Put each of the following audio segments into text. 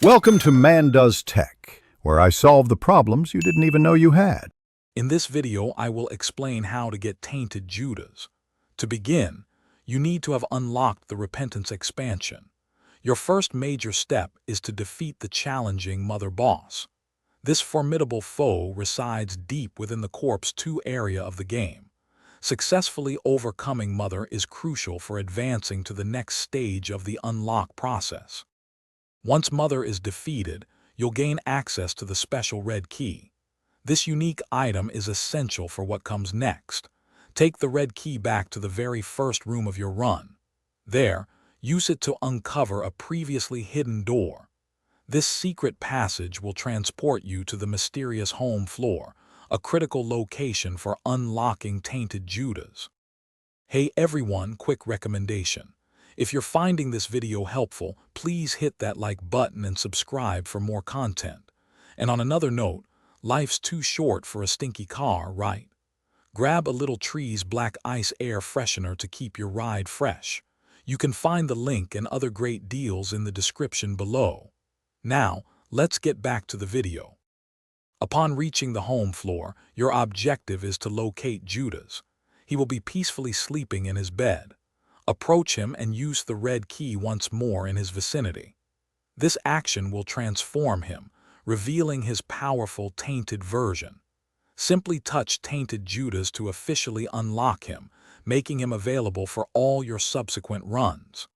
Welcome to Man Does Tech, where I solve the problems you didn't even know you had. In this video, I will explain how to get Tainted Judas. To begin, you need to have unlocked the Repentance expansion. Your first major step is to defeat the challenging Mother Boss. This formidable foe resides deep within the Corpse 2 area of the game. Successfully overcoming Mother is crucial for advancing to the next stage of the unlock process. Once Mother is defeated, you'll gain access to the special red key. This unique item is essential for what comes next. Take the red key back to the very first room of your run. There, use it to uncover a previously hidden door. This secret passage will transport you to the mysterious home floor, a critical location for unlocking Tainted Judas. Hey everyone, quick recommendation. If you're finding this video helpful, please hit that like button and subscribe for more content. And on another note, life's too short for a stinky car, right? Grab a little Tree's Black Ice Air Freshener to keep your ride fresh. You can find the link and other great deals in the description below. Now, let's get back to the video. Upon reaching the home floor, your objective is to locate Judas. He will be peacefully sleeping in his bed. Approach him and use the red key once more in his vicinity. This action will transform him, revealing his powerful tainted version. Simply touch Tainted Judas to officially unlock him, making him available for all your subsequent runs.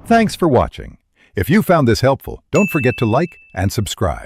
Thanks for watching. If you found this helpful, don't forget to like and subscribe.